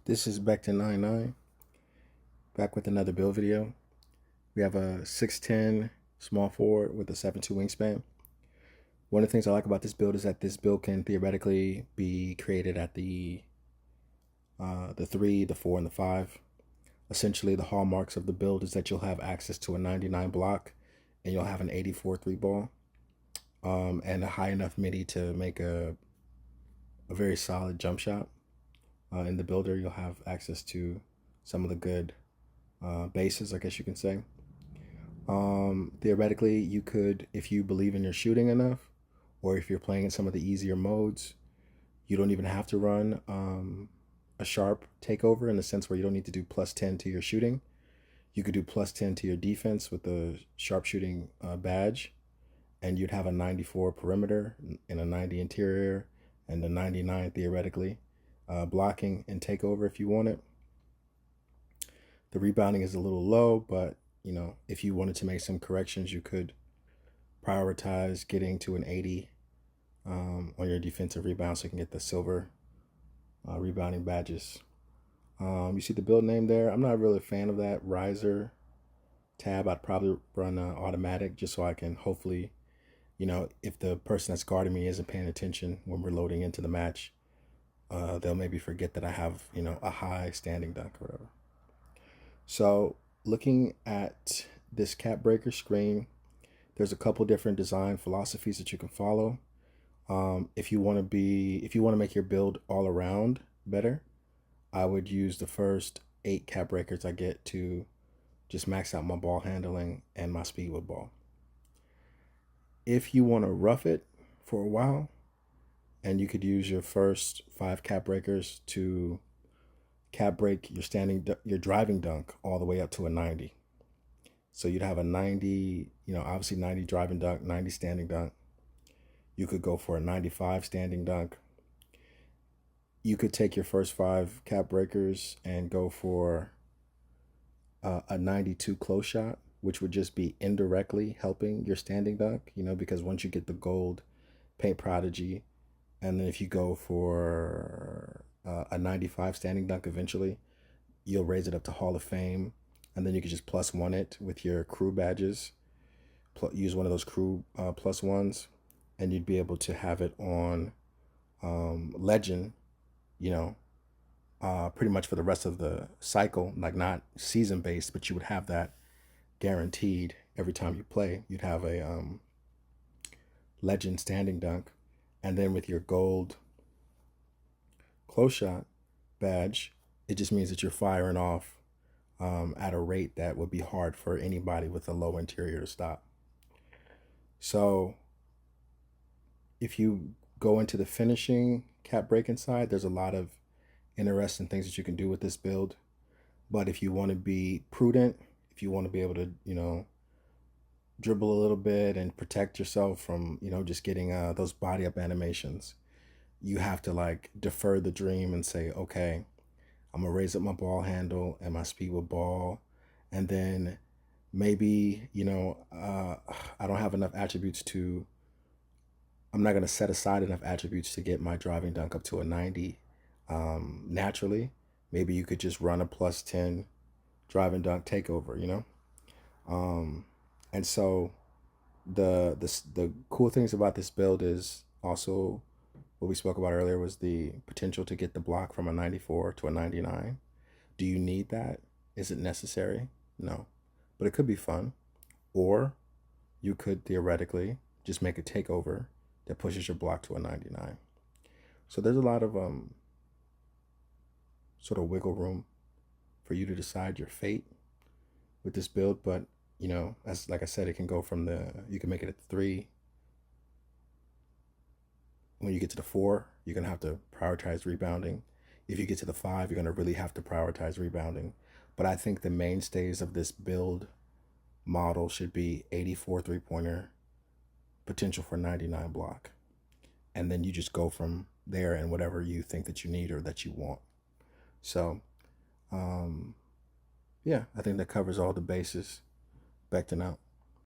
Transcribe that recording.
This is Beck1099, back with another build video. We have a 6'10 small forward with a 7'2 wingspan. One of the things I like about this build is that this build can theoretically be created at the 3, the 4, and the 5. Essentially, the hallmarks of the build is that you'll have access to a 99 block and you'll have an 84 3 ball and a high enough midi to make a very solid jump shot. In the builder, you'll have access to some of the good bases, I guess you can say. Theoretically, you could, if you believe in your shooting enough, or if you're playing in some of the easier modes, you don't even have to run a sharp takeover in the sense where you don't need to do +10 to your shooting. You could do +10 to your defense with the sharpshooting badge, and you'd have a 94 perimeter and a 90 interior and a 99 theoretically. Blocking and takeover if you want it. The rebounding is a little low, but if you wanted to make some corrections, you could prioritize getting to an 80 on your defensive rebound so you can get the silver rebounding badges. You see the build name there. I'm not really a fan of that riser tab. I'd probably run automatic just so I can hopefully, if the person that's guarding me isn't paying attention when we're loading into the match, they'll maybe forget that I have, a high standing dunk or whatever. So looking at this cap breaker screen, there's a couple different design philosophies that you can follow. If you want to make your build all around better, I would use the first 8 cap breakers I get to just max out my ball handling and my speed with ball. If you want to rough it for a while, and you could use your first 5 cap breakers to cap break your driving dunk all the way up to a 90. So you'd have a 90, obviously 90 driving dunk, 90 standing dunk. You could go for a 95 standing dunk. You could take your first 5 cap breakers and go for a 92 close shot, which would just be indirectly helping your standing dunk, because once you get the gold paint prodigy, and then if you go for a 95 standing dunk eventually, you'll raise it up to Hall of Fame. And then you could just +1 it with your crew badges. Use one of those crew +1s. And you'd be able to have it on Legend, pretty much for the rest of the cycle. Like not season-based, but you would have that guaranteed every time you play. You'd have a Legend standing dunk. And then with your gold close shot badge, it just means that you're firing off at a rate that would be hard for anybody with a low interior to stop. So if you go into the finishing cap breaking side, there's a lot of interesting things that you can do with this build. But if you want to be prudent, if you want to be able to, dribble a little bit and protect yourself from, just getting those body up animations, you have to defer the dream and say, okay, I'm gonna raise up my ball handle and my speed with ball, and then maybe I don't have enough attributes to. I'm not gonna set aside enough attributes to get my driving dunk up to a 90 naturally. Maybe you could just run a +10 driving dunk takeover, and so the cool things about this build is also what we spoke about earlier was the potential to get the block from a 94 to a 99. Do you need that? Is it necessary? No, but it could be fun. Or you could theoretically just make a takeover that pushes your block to a 99. So there's a lot of sort of wiggle room for you to decide your fate with this build, but as like I said, it can go from you can make it a 3. When you get to the 4, you're going to have to prioritize rebounding. If you get to the 5, you're going to really have to prioritize rebounding. But I think the mainstays of this build model should be 84 3-pointer, potential for 99 block. And then you just go from there and whatever you think that you need or that you want. So, yeah, I think that covers all the bases. Back to now.